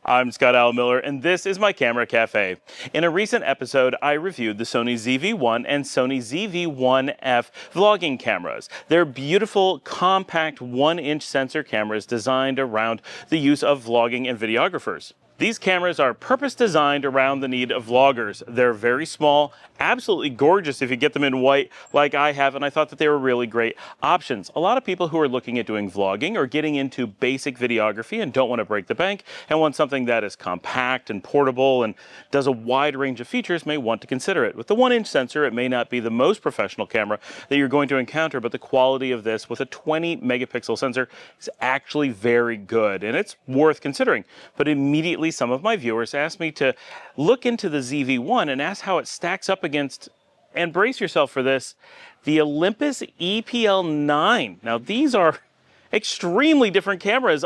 I'm Scott Al Miller, and this is my Camera Cafe. In a recent episode, I reviewed the Sony ZV-1 and Sony ZV-1F vlogging cameras. They're beautiful, compact 1-inch sensor cameras designed around the use of vlogging and videographers. These cameras are purpose-designed around the need of vloggers. They're very small, absolutely gorgeous if you get them in white like I have, and I thought that they were really great options. A lot of people who are looking at doing vlogging or getting into basic videography and don't want to break the bank and want something that is compact and portable and does a wide range of features may want to consider it. With the 1-inch sensor, it may not be the most professional camera that you're going to encounter, but the quality of this with a 20 megapixel sensor is actually very good, and it's worth considering. But immediately some of my viewers asked me to look into the ZV-1 and ask how it stacks up against, and brace yourself for this, the Olympus EPL9. Now these are extremely different cameras.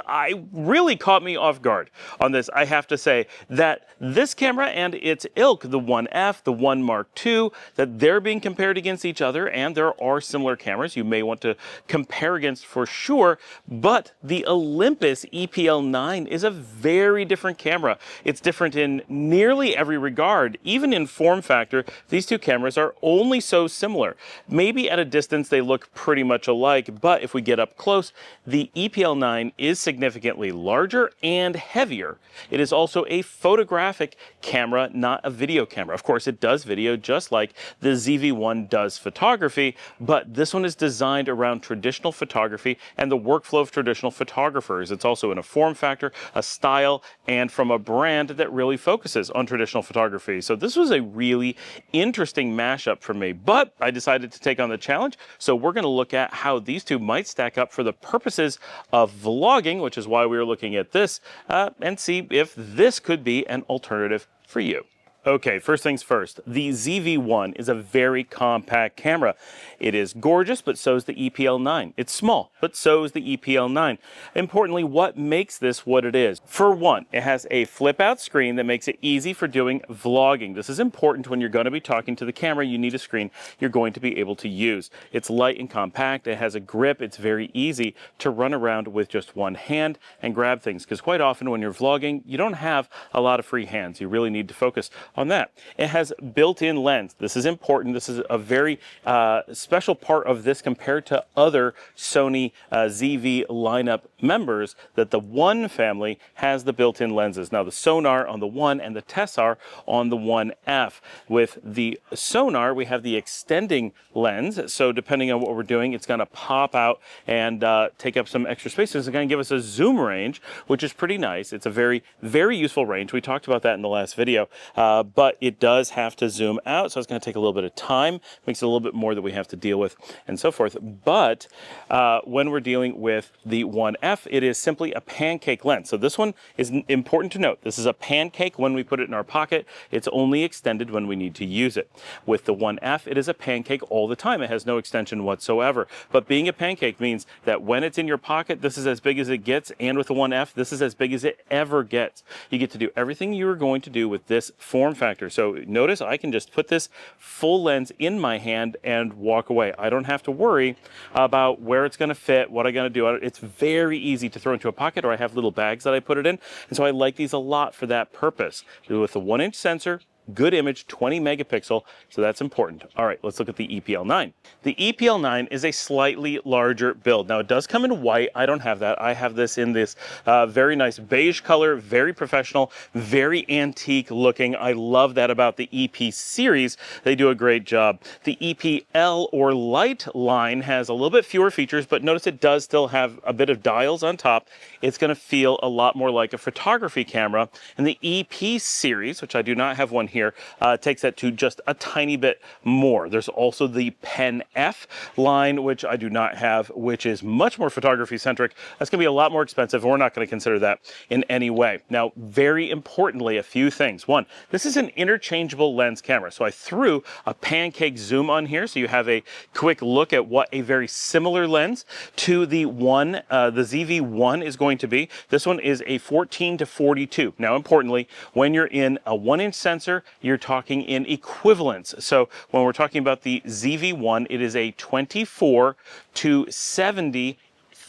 Really caught me off guard on this. I have to say that this camera and its ilk, the 1F, the 1 Mark II, that they're being compared against each other, and there are similar cameras you may want to compare against for sure, but the Olympus EPL9 is a very different camera. It's different in nearly every regard. Even in form factor, these two cameras are only so similar. Maybe at a distance they look pretty much alike, but if we get up close, the EPL9 is significantly larger and heavier. It is also a photographic camera, not a video camera. Of course, it does video just like the ZV-1 does photography, but this one is designed around traditional photography and the workflow of traditional photographers. It's also in a form factor, a style, and from a brand that really focuses on traditional photography. So this was a really interesting mashup for me, but I decided to take on the challenge. So we're going to look at how these two might stack up for the purposes of vlogging, which is why we were looking at this, and see if this could be an alternative for you. Okay, first things first, the ZV-1 is a very compact camera. It is gorgeous, but so is the EPL9. It's small, but so is the EPL9. Importantly, what makes this what it is? For one, it has a flip-out screen that makes it easy for doing vlogging. This is important when you're going to be talking to the camera. You need a screen you're going to be able to use. It's light and compact. It has a grip. It's very easy to run around with just one hand and grab things, because quite often when you're vlogging, you don't have a lot of free hands. You really need to focus on that. It has built-in lens. This is important. This is a very special part of this compared to other Sony ZV lineup members, that the 1 family has the built-in lenses. Now the sonar on the 1 and the tessar on the 1F. With the sonar, we have the extending lens. So depending on what we're doing, it's going to pop out and take up some extra space. It's going to give us a zoom range, which is pretty nice. It's a very, very useful range. We talked about that in the last video. But it does have to zoom out, so it's going to take a little bit of time, makes it a little bit more that we have to deal with, and so forth. But when we're dealing with the 1F, it is simply a pancake lens. So this one is important to note. This is a pancake when we put it in our pocket. It's only extended when we need to use it. With the 1F, it is a pancake all the time. It has no extension whatsoever. But being a pancake means that when it's in your pocket, this is as big as it gets, and with the 1F, this is as big as it ever gets. You get to do everything you are going to do with this form factor. So notice I can just put this full lens in my hand and walk away. I don't have to worry about where it's going to fit, what I'm going to do. It's very easy to throw into a pocket, or I have little bags that I put it in. And so I like these a lot for that purpose. With the 1-inch sensor, good image, 20 megapixel, so that's important. All right, let's look at the EPL9. The EPL9 is a slightly larger build. Now, it does come in white. I don't have that. I have this in this very nice beige color, very professional, very antique looking. I love that about the EP series. They do a great job. The EPL or light line has a little bit fewer features, but notice it does still have a bit of dials on top. It's going to feel a lot more like a photography camera. And the EP series, which I do not have one here, takes that to just a tiny bit more. There's also the PEN F line, which I do not have, which is much more photography centric. That's going to be a lot more expensive. We're not going to consider that in any way. Now, very importantly, a few things. One, this is an interchangeable lens camera. So I threw a pancake zoom on here, so you have a quick look at what a very similar lens to the ZV-1 is going to be. This one is a 14-42. Now, importantly, when you're in a 1-inch sensor, you're talking in equivalents. So when we're talking about the ZV-1, it is a 24-70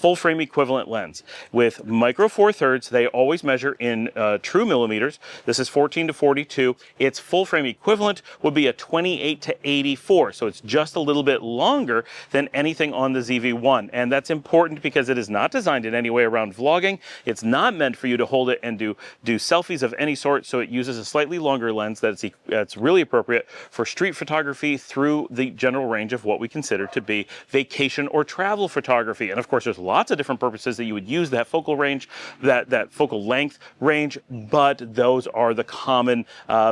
full frame equivalent lens. With micro four thirds, they always measure in true millimeters. This is 14 to 42. Its full frame equivalent would be a 28 to 84. So it's just a little bit longer than anything on the ZV-1. And that's important because it is not designed in any way around vlogging. It's not meant for you to hold it and do selfies of any sort. So it uses a slightly longer lens that's really appropriate for street photography through the general range of what we consider to be vacation or travel photography. And of course, there's lots of different purposes that you would use that focal range, that focal length range, but those are the common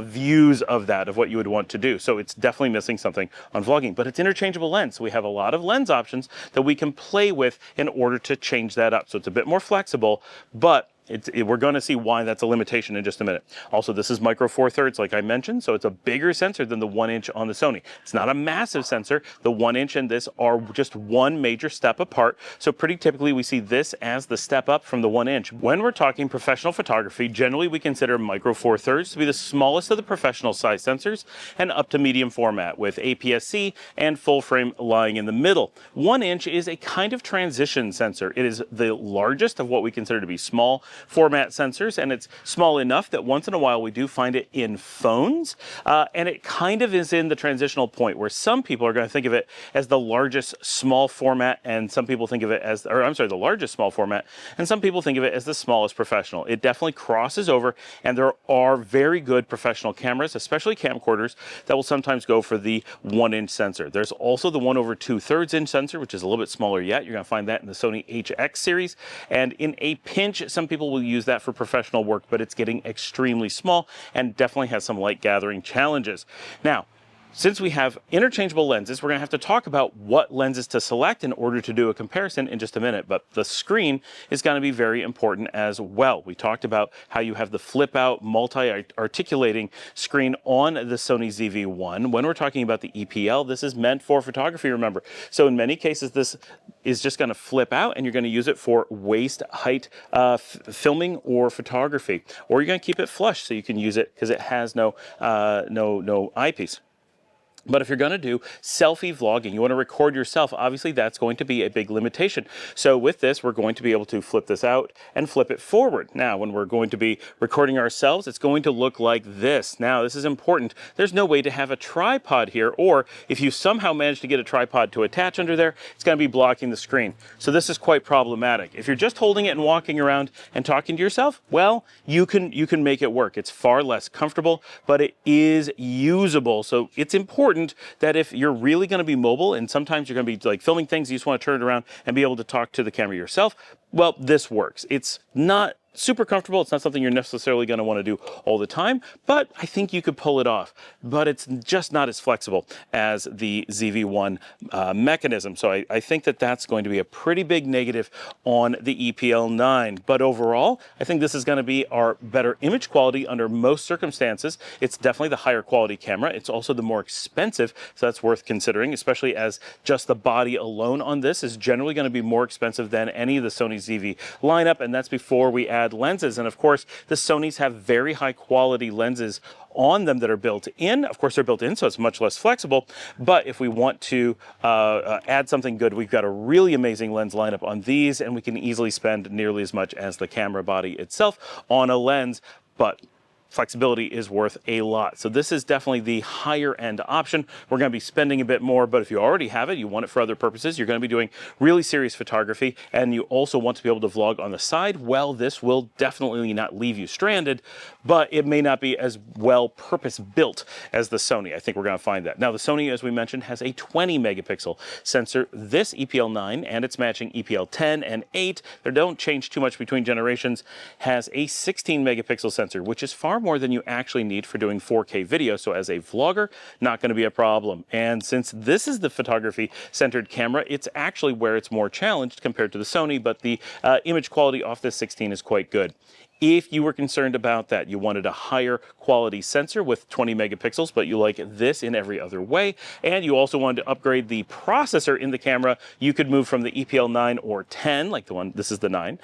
views of that, of what you would want to do. So it's definitely missing something on vlogging, but it's interchangeable lens. So we have a lot of lens options that we can play with in order to change that up. So it's a bit more flexible, but we're going to see why that's a limitation in just a minute. Also, this is micro four thirds, like I mentioned, so it's a bigger sensor than the 1 inch on the Sony. It's not a massive sensor. The 1 inch and this are just one major step apart. So pretty typically, we see this as the step up from the 1 inch. When we're talking professional photography, generally we consider micro four thirds to be the smallest of the professional size sensors and up to medium format, with APS-C and full frame lying in the middle. 1 inch is a kind of transition sensor. It is the largest of what we consider to be small format sensors, and it's small enough that once in a while we do find it in phones, and it kind of is in the transitional point where some people are going to think of it as the largest small format, and some people think of it as, or I'm sorry, the largest small format, and some people think of it as the smallest professional. It definitely crosses over, and there are very good professional cameras, especially camcorders, that will sometimes go for the 1 inch sensor. There's also the 1 over 2/3 inch sensor, which is a little bit smaller yet. You're going to find that in the Sony HX series, and in a pinch, some people will use that for professional work, but it's getting extremely small and definitely has some light gathering challenges. Now, since we have interchangeable lenses, we're going to have to talk about what lenses to select in order to do a comparison in just a minute, but the screen is going to be very important as well. We talked about how you have the flip out multi-articulating screen on the Sony ZV-1. When we're talking about the EPL, this is meant for photography, remember. So in many cases, this is just going to flip out and you're going to use it for waist height filming or photography, or you're going to keep it flush so you can use it because it has no eyepiece. But if you're going to do selfie vlogging, you want to record yourself, obviously that's going to be a big limitation. So with this, we're going to be able to flip this out and flip it forward. Now, when we're going to be recording ourselves, it's going to look like this. Now, this is important. There's no way to have a tripod here, or if you somehow manage to get a tripod to attach under there, it's going to be blocking the screen. So this is quite problematic. If you're just holding it and walking around and talking to yourself, well, you can make it work. It's far less comfortable, but it is usable. So it's important that if you're really going to be mobile, and sometimes you're going to be like filming things, you just want to turn it around and be able to talk to the camera yourself, well, this works. It's not super comfortable. It's not something you're necessarily going to want to do all the time, but I think you could pull it off. But it's just not as flexible as the ZV-1 mechanism. So I think that that's going to be a pretty big negative on the EPL9. But overall, I think this is going to be our better image quality under most circumstances. It's definitely the higher quality camera. It's also the more expensive, so that's worth considering, especially as just the body alone on this is generally going to be more expensive than any of the Sony ZV lineup, and that's before we add lenses. And of course, the Sonys have very high quality lenses on them that are built in. Of course, they're built in, so it's much less flexible. But if we want to add something good, we've got a really amazing lens lineup on these, and we can easily spend nearly as much as the camera body itself on a lens. But flexibility is worth a lot. So this is definitely the higher end option. We're going to be spending a bit more, but if you already have it, you want it for other purposes, you're going to be doing really serious photography, and you also want to be able to vlog on the side, well, this will definitely not leave you stranded, but it may not be as well purpose built as the Sony. I think we're going to find that. Now, the Sony, as we mentioned, has a 20 megapixel sensor. This EPL9 and its matching EPL10 and 8, they don't change too much between generations, has a 16 megapixel sensor, which is far more than you actually need for doing 4K video. So as a vlogger, not going to be a problem. And since this is the photography centered camera, it's actually where it's more challenged compared to the Sony, but the image quality off this 16 is quite good. If you were concerned about that, you wanted a higher quality sensor with 20 megapixels, but you like this in every other way, and you also wanted to upgrade the processor in the camera, you could move from the EPL9 or 10, like the one, this is the 9.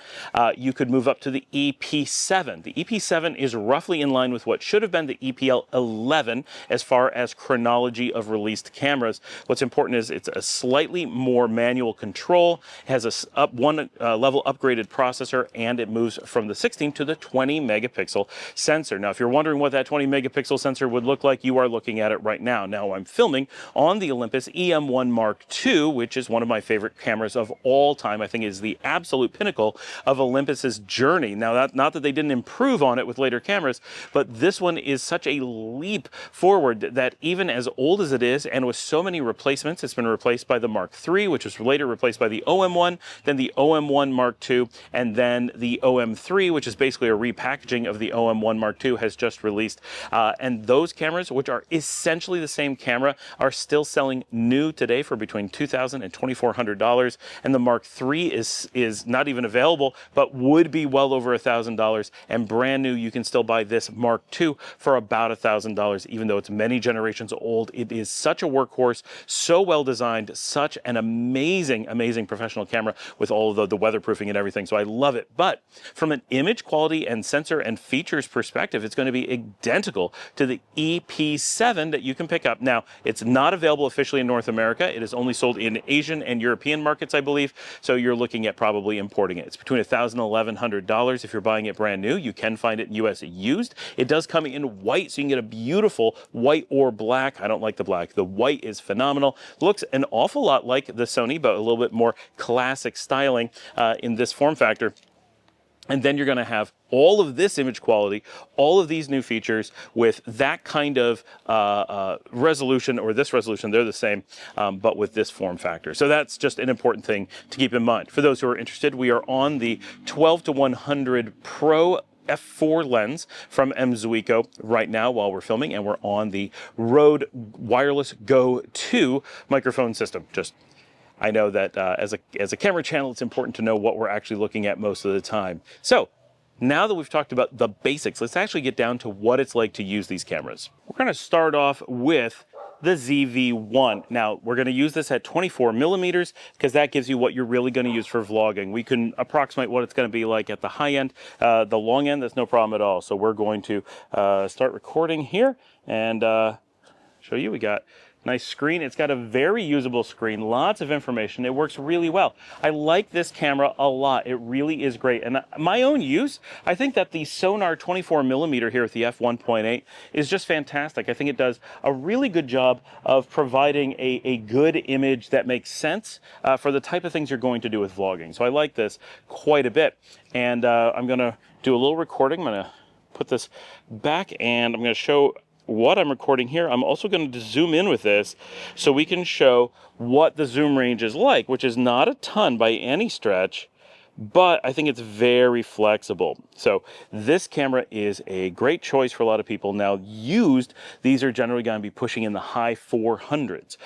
You could move up to the EP7. The EP7 is roughly in line with what should have been the EPL11 as far as chronology of released cameras. What's important is it's a slightly more manual control, has a one level upgraded processor, and it moves from the 16 to the 20 megapixel sensor. Now, if you're wondering what that 20 megapixel sensor would look like, you are looking at it right now. Now, I'm filming on the Olympus EM1 Mark II, which is one of my favorite cameras of all time. I think it is the absolute pinnacle of Olympus's journey. Now, not that they didn't improve on it with later cameras, but this one is such a leap forward that even as old as it is, and with so many replacements, it's been replaced by the Mark III, which was later replaced by the OM1, then the OM1 Mark II, and then the OM3, which is basically a repackaging of the OM1 Mark II, has just released. And those cameras, which are essentially the same camera, are still selling new today for between $2,000 and $2,400. And the Mark III is not even available, but would be well over $1,000. And brand new, you can still buy this Mark II for about $1,000, even though it's many generations old. It is such a workhorse, so well designed, such an amazing, amazing professional camera with all of the weatherproofing and everything. So I love it. But from an image quality and sensor and features perspective, it's going to be identical to the EP7 that you can pick up. Now, it's not available officially in North America. It is only sold in Asian and European markets, I believe. So you're looking at probably importing it. It's between $1,000 and $1,100 if you're buying it brand new. You can find it in US used. It does come in white, so you can get a beautiful white or black. I don't like the black. The white is phenomenal. Looks an awful lot like the Sony, but a little bit more classic styling in this form factor. And then you're going to have all of this image quality, all of these new features with that kind of resolution, or this resolution, they're the same, but with this form factor. So that's just an important thing to keep in mind. For those who are interested, we are on the 12-100 Pro f4 lens from Zuiko right now while we're filming, and we're on the Rode Wireless Go 2 microphone system. I know that as a camera channel, it's important to know what we're actually looking at most of the time. So now that we've talked about the basics, let's actually get down to what it's like to use these cameras. We're going to start off with the ZV-1. Now, we're going to use this at 24 millimeters because that gives you what you're really going to use for vlogging. We can approximate what it's going to be like at the high end. The long end, that's no problem at all. So we're going to start recording here and show you. We got nice screen. It's got a very usable screen, lots of information. It works really well. I like this camera a lot. It really is great. And my own use, I think that the Sonar 24 millimeter here with the f1.8 is just fantastic. I think it does a really good job of providing a good image that makes sense for the type of things you're going to do with vlogging. So I like this quite a bit. And I'm going to do a little recording. I'm going to put this back and I'm going to show what I'm recording here. I'm also going to zoom in with this so we can show what the zoom range is like, which is not a ton by any stretch, but I think it's very flexible. So this camera is a great choice for a lot of people. Now, used, these are generally going to be pushing in the high 400s,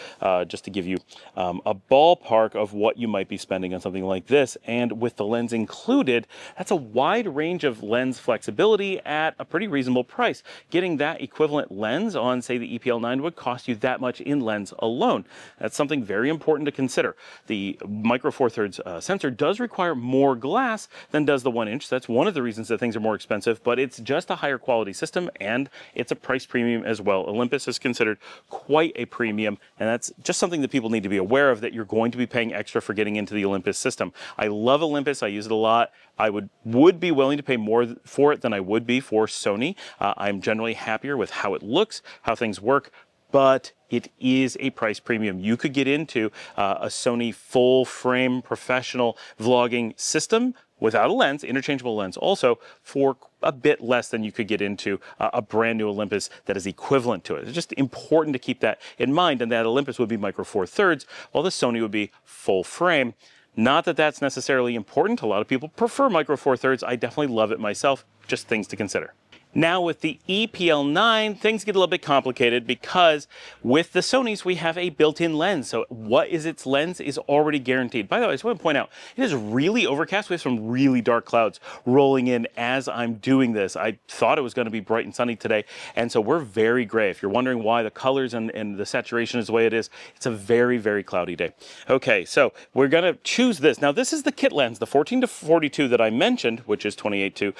just to give you a ballpark of what you might be spending on something like this. And with the lens included, that's a wide range of lens flexibility at a pretty reasonable price. Getting that equivalent lens on, say, the EPL9 would cost you that much in lens alone. That's something very important to consider. The micro four thirds sensor does require more glass than does the 1 inch. That's one of the reasons that things are more expensive, but it's just a higher quality system and it's a price premium as well. Olympus is considered quite a premium, and that's just something that people need to be aware of, that you're going to be paying extra for getting into the Olympus system. I love Olympus. I use it a lot. I would be willing to pay more for it than I would be for Sony. I'm generally happier with how it looks, how things work, but it is a price premium. You could get into a Sony full frame professional vlogging system without a lens, interchangeable lens also, for a bit less than you could get into a brand new Olympus that is equivalent to it. It's just important to keep that in mind, and that Olympus would be micro four thirds, while the Sony would be full frame. Not that that's necessarily important. A lot of people prefer micro four thirds. I definitely love it myself. Just things to consider. Now with the EPL9, things get a little bit complicated because with the Sonys, we have a built-in lens. So what is its lens is already guaranteed. By the way, I just want to point out, it is really overcast. We have some really dark clouds rolling in as I'm doing this. I thought it was going to be bright and sunny today, and so we're very gray. If you're wondering why the colors and the saturation is the way it is, it's a very, very cloudy day. Okay, so we're going to choose this. Now this is the kit lens, the 14 to 42 that I mentioned, which is 28 to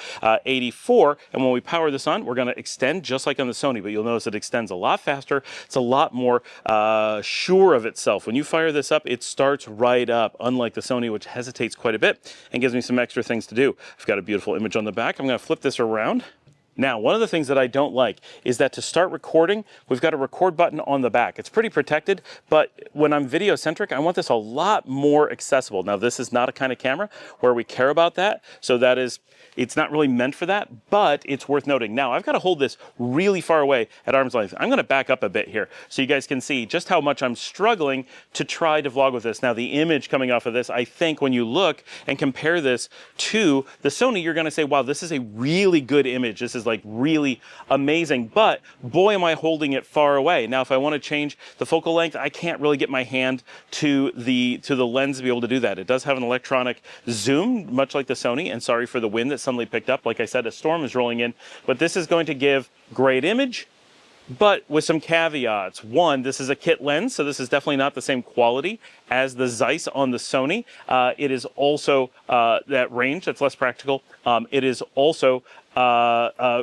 84, and when we power this on, we're going to extend just like on the Sony, but you'll notice it extends a lot faster. It's a lot more sure of itself. When you fire this up, it starts right up, unlike the Sony, which hesitates quite a bit and gives me some extra things to do. I've got a beautiful image on the back. I'm going to flip this around. Now, one of the things that I don't like is that to start recording, we've got a record button on the back. It's pretty protected, but when I'm video-centric, I want this a lot more accessible. Now, this is not a kind of camera where we care about that, so that is, it's not really meant for that, but it's worth noting. Now, I've got to hold this really far away at arm's length. I'm going to back up a bit here so you guys can see just how much I'm struggling to try to vlog with this. Now, the image coming off of this, I think when you look and compare this to the Sony, you're going to say, wow, this is a really good image. This is like really amazing, but boy, am I holding it far away. Now, if I want to change the focal length, I can't really get my hand to the lens to be able to do that. It does have an electronic zoom, much like the Sony, and sorry for the wind that suddenly picked up. Like I said, a storm is rolling in, but this is going to give great image, but with some caveats. One, this is a kit lens, so this is definitely not the same quality as the Zeiss on the Sony. It is also that range that's less practical. It is also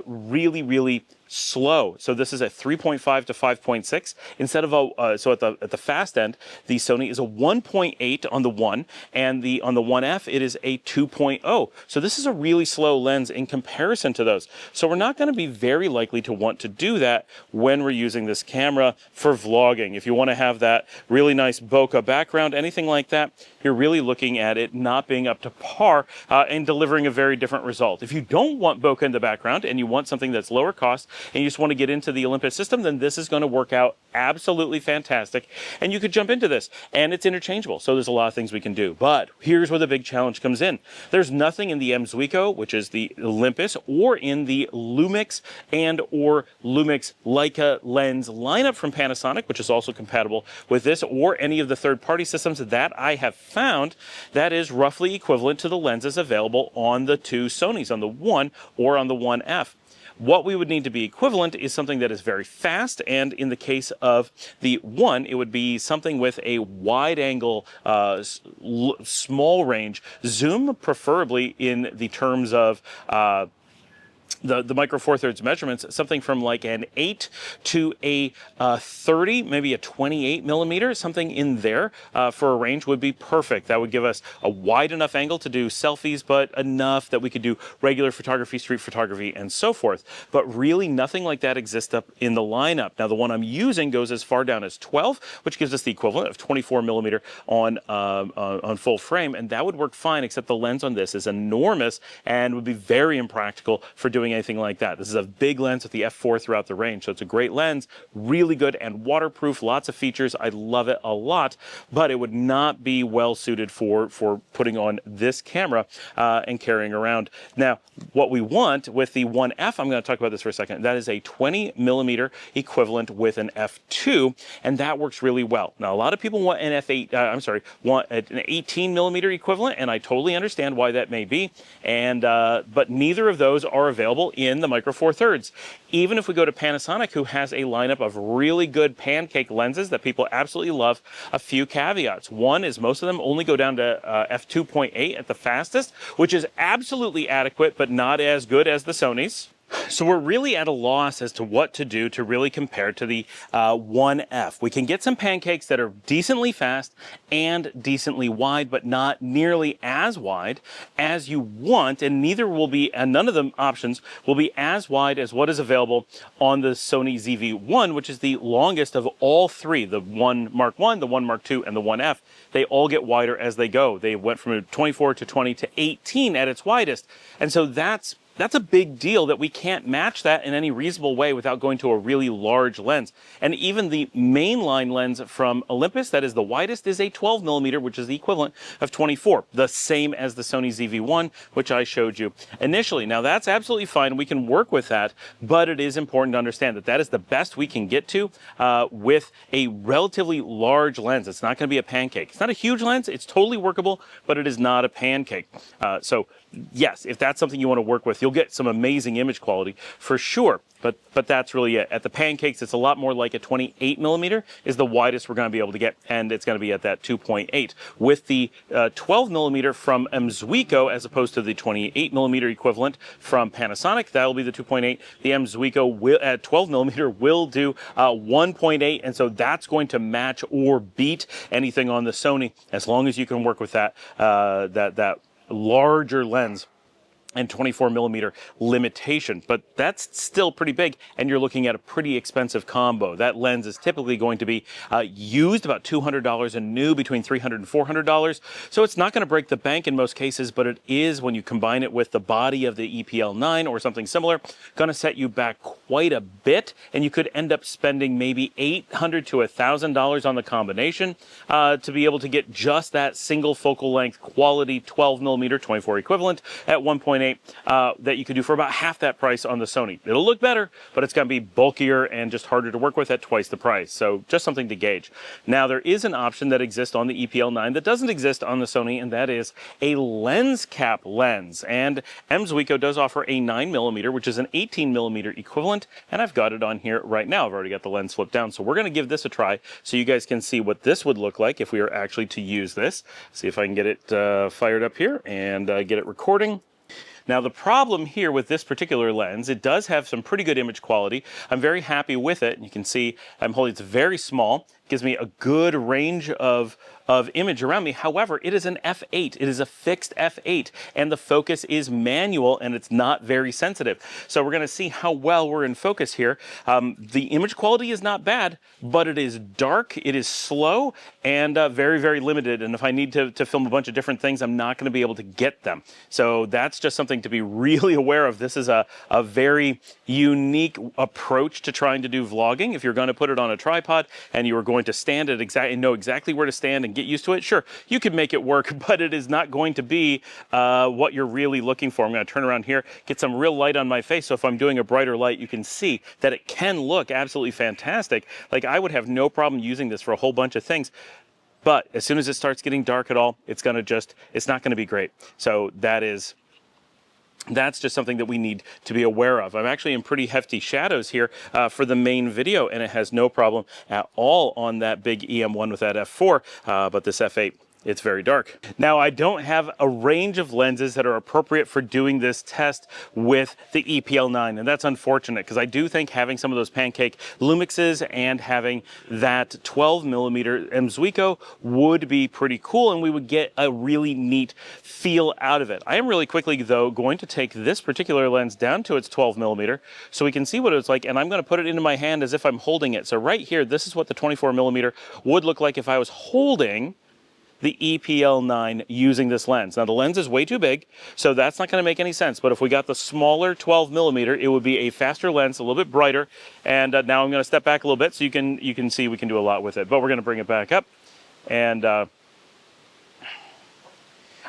really, really slow. So this is a 3.5 to 5.6 instead of a so at the fast end, the Sony is a 1.8 on the 1, and on the 1F it is a 2.0. So this is a really slow lens in comparison to those. So we're not going to be very likely to want to do that when we're using this camera for vlogging. If you want to have that really nice bokeh background, anything like that, you're really looking at it not being up to par and delivering a very different result. If you don't want bokeh in the background and you want something that's lower cost and you just want to get into the Olympus system, then this is going to work out absolutely fantastic. And you could jump into this, and it's interchangeable. So there's a lot of things we can do. But here's where the big challenge comes in. There's nothing in the Zuiko, which is the Olympus, or in the Lumix and or Lumix Leica lens lineup from Panasonic, which is also compatible with this, or any of the third-party systems that I have found that is roughly equivalent to the lenses available on the two Sonys, on the 1 or on the 1F. What we would need to be equivalent is something that is very fast, and in the case of the 1, it would be something with a wide angle, small range zoom, preferably in the terms of the micro four thirds measurements, something from like an 8 to a 30, maybe a 28 millimeter, something in there for a range would be perfect. That would give us a wide enough angle to do selfies, but enough that we could do regular photography, street photography, and so forth. But really nothing like that exists up in the lineup. Now the one I'm using goes as far down as 12, which gives us the equivalent of 24 millimeter on full frame, and that would work fine, except the lens on this is enormous and would be very impractical for doing anything like that. This is a big lens with the f4 throughout the range, so it's a great lens, really good and waterproof, lots of features. I love it a lot, but it would not be well suited for putting on this camera and carrying around. Now, what we want with the 1F, I'm going to talk about this for a second, that is a 20 millimeter equivalent with an f2, and that works really well. Now, a lot of people want an f8, want an 18 millimeter equivalent, and I totally understand why that may be, and but neither of those are available in the micro four thirds. Even if we go to Panasonic, who has a lineup of really good pancake lenses that people absolutely love, a few caveats. One is most of them only go down to f2.8 at the fastest, which is absolutely adequate, but not as good as the Sonys. So we're really at a loss as to what to do to really compare to the 1F. We can get some pancakes that are decently fast and decently wide, but not nearly as wide as you want, and neither will be, and none of the options will be as wide as what is available on the Sony ZV-1, which is the longest of all three, the 1 Mark I, the 1 Mark II, and the 1F. They all get wider as they go. They went from 24 to 20 to 18 at its widest, and so that's that's a big deal that we can't match that in any reasonable way without going to a really large lens. And even the mainline lens from Olympus, that is the widest, is a 12mm, which is the equivalent of 24, the same as the Sony ZV-1, which I showed you initially. Now that's absolutely fine. We can work with that, but it is important to understand that that is the best we can get to with a relatively large lens. It's not going to be a pancake. It's not a huge lens. It's totally workable, but it is not a pancake. So yes, if that's something you want to work with, you'll get some amazing image quality for sure. But that's really it. At the pancakes, it's a lot more like a 28mm is the widest we're going to be able to get, and it's going to be at that 2.8. With the 12mm from Zuiko, as opposed to the 28mm equivalent from Panasonic, that'll be the 2.8. The Zuiko will, at 12mm will do 1.8, and so that's going to match or beat anything on the Sony, as long as you can work with that that larger lens and 24mm limitation, but that's still pretty big, and you're looking at a pretty expensive combo. That lens is typically going to be used about $200 and new between $300 and $400, so it's not going to break the bank in most cases, but it is, when you combine it with the body of the EPL9 or something similar, going to set you back quite a bit, and you could end up spending maybe $800 to $1,000 on the combination to be able to get just that single focal length quality 12mm 24 equivalent at 1.8 that you could do for about half that price on the Sony. It'll look better, but it's going to be bulkier and just harder to work with at twice the price. So just something to gauge. Now there is an option that exists on the EPL9 that doesn't exist on the Sony, and that is a lens cap lens. And Zuiko does offer a 9mm, which is an 18mm equivalent, and I've got it on here right now. I've already got the lens flipped down, so we're going to give this a try so you guys can see what this would look like if we were actually to use this. See if I can get it fired up here and get it recording. Now the problem here with this particular lens, it does have some pretty good image quality. I'm very happy with it. You can see I'm holding, it's very small. It gives me a good range of image around me. However, it is an f8. It is a fixed f8, and the focus is manual, and it's not very sensitive. So we're going to see how well we're in focus here. The image quality is not bad, but it is dark, it is slow, and very, very limited. And if I need to film a bunch of different things, I'm not going to be able to get them. So that's just something to be really aware of. This is a very unique approach to trying to do vlogging. If you're going to put it on a tripod and you are going to stand it and know exactly where to stand and get used to it, sure, you could make it work, but it is not going to be what you're really looking for. I'm going to turn around here, get some real light on my face, so if I'm doing a brighter light, you can see that it can look absolutely fantastic. Like, I would have no problem using this for a whole bunch of things, but as soon as it starts getting dark at all, it's not going to be great. So that's just something that we need to be aware of. I'm actually in pretty hefty shadows here for the main video, and it has no problem at all on that big EM1 with that f4, but this f8, it's very dark. Now, I don't have a range of lenses that are appropriate for doing this test with the EPL9, and that's unfortunate, because I do think having some of those pancake lumixes and having that 12mm Zuiko would be pretty cool, and we would get a really neat feel out of it. I am really quickly, though, going to take this particular lens down to its 12mm so we can see what it's like, and I'm going to put it into my hand as if I'm holding it. So right here, this is what the 24mm would look like if I was holding the EPL9 using this lens. Now the lens is way too big, so that's not going to make any sense, but if we got the smaller 12mm, it would be a faster lens, a little bit brighter, and now I'm going to step back a little bit so you can see we can do a lot with it, but we're going to bring it back up, and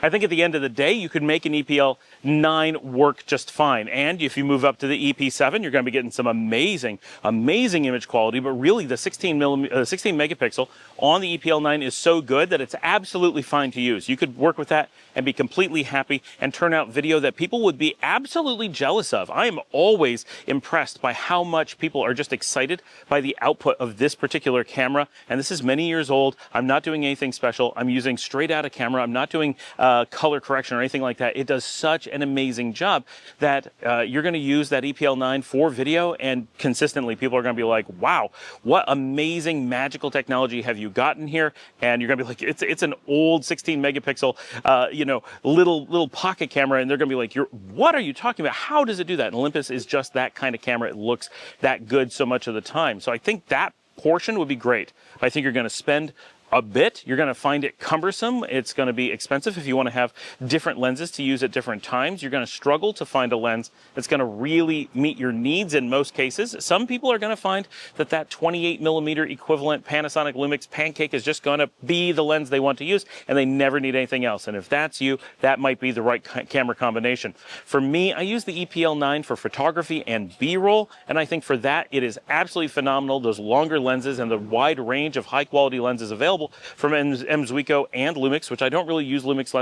I think at the end of the day, you could make an EPL9 work just fine. And if you move up to the EP7, you're going to be getting some amazing, amazing image quality. But really, the 16 megapixel on the EPL9 is so good that it's absolutely fine to use. You could work with that and be completely happy and turn out video that people would be absolutely jealous of. I am always impressed by how much people are just excited by the output of this particular camera. And this is many years old. I'm not doing anything special. I'm using straight out of camera. I'm not doing color correction or anything like that. It does such an amazing job that you're going to use that EPL9 for video, and consistently people are going to be like, wow, what amazing magical technology have you gotten here? And you're going to be like, it's an old 16 megapixel little pocket camera, and they're going to be like, what are you talking about? How does it do that? And Olympus is just that kind of camera. It looks that good so much of the time. So I think that portion would be great. I think you're going to spend a bit. You're going to find it cumbersome. It's going to be expensive if you want to have different lenses to use at different times. You're going to struggle to find a lens that's going to really meet your needs in most cases. Some people are going to find that that 28mm equivalent Panasonic Lumix Pancake is just going to be the lens they want to use, and they never need anything else. And if that's you, that might be the right camera combination. For me, I use the EPL9 for photography and B-roll, and I think for that it is absolutely phenomenal. Those longer lenses and the wide range of high-quality lenses available from Zuiko and Lumix, which I don't really use Lumix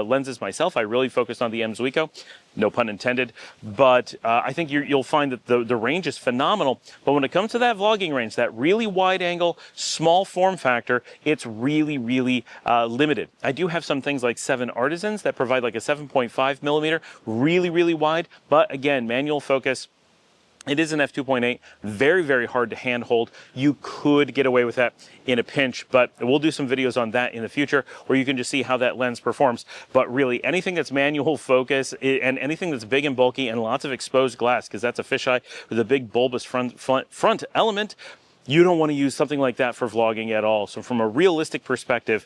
lenses myself. I really focused on the Zuiko, no pun intended. But I think you'll find that the range is phenomenal. But when it comes to that vlogging range, that really wide angle, small form factor, it's really, really limited. I do have some things like 7 Artisans that provide like a 7.5mm, really, really wide. But again, manual focus. It is an f2.8, very, very hard to handhold. You could get away with that in a pinch, but we'll do some videos on that in the future where you can just see how that lens performs. But really, anything that's manual focus and anything that's big and bulky and lots of exposed glass, because that's a fisheye with a big bulbous front element, you don't want to use something like that for vlogging at all. So from a realistic perspective,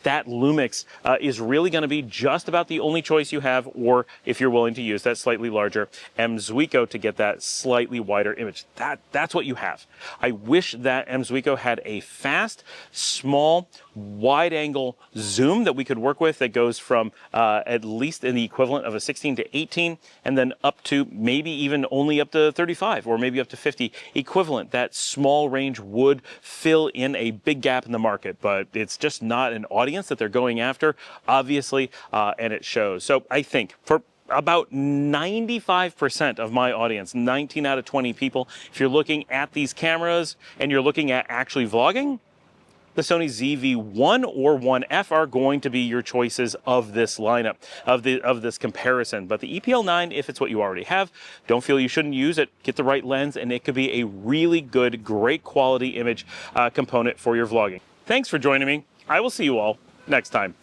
that Lumix is really going to be just about the only choice you have, or if you're willing to use that slightly larger Zuiko to get that slightly wider image. That's what you have. I wish that Zuiko had a fast, small, wide-angle zoom that we could work with that goes from at least in the equivalent of a 16 to 18 and then up to maybe even only up to 35 or maybe up to 50 equivalent. That small range would fill in a big gap in the market, but it's just not an audience that they're going after, obviously, and it shows. So I think for about 95% of my audience, 19 out of 20 people, if you're looking at these cameras and you're looking at actually vlogging, the Sony ZV-1 or 1F are going to be your choices of this lineup, of this comparison. But the EPL9, if it's what you already have, don't feel you shouldn't use it. Get the right lens, and it could be a really good, great quality image component for your vlogging. Thanks for joining me. I will see you all next time.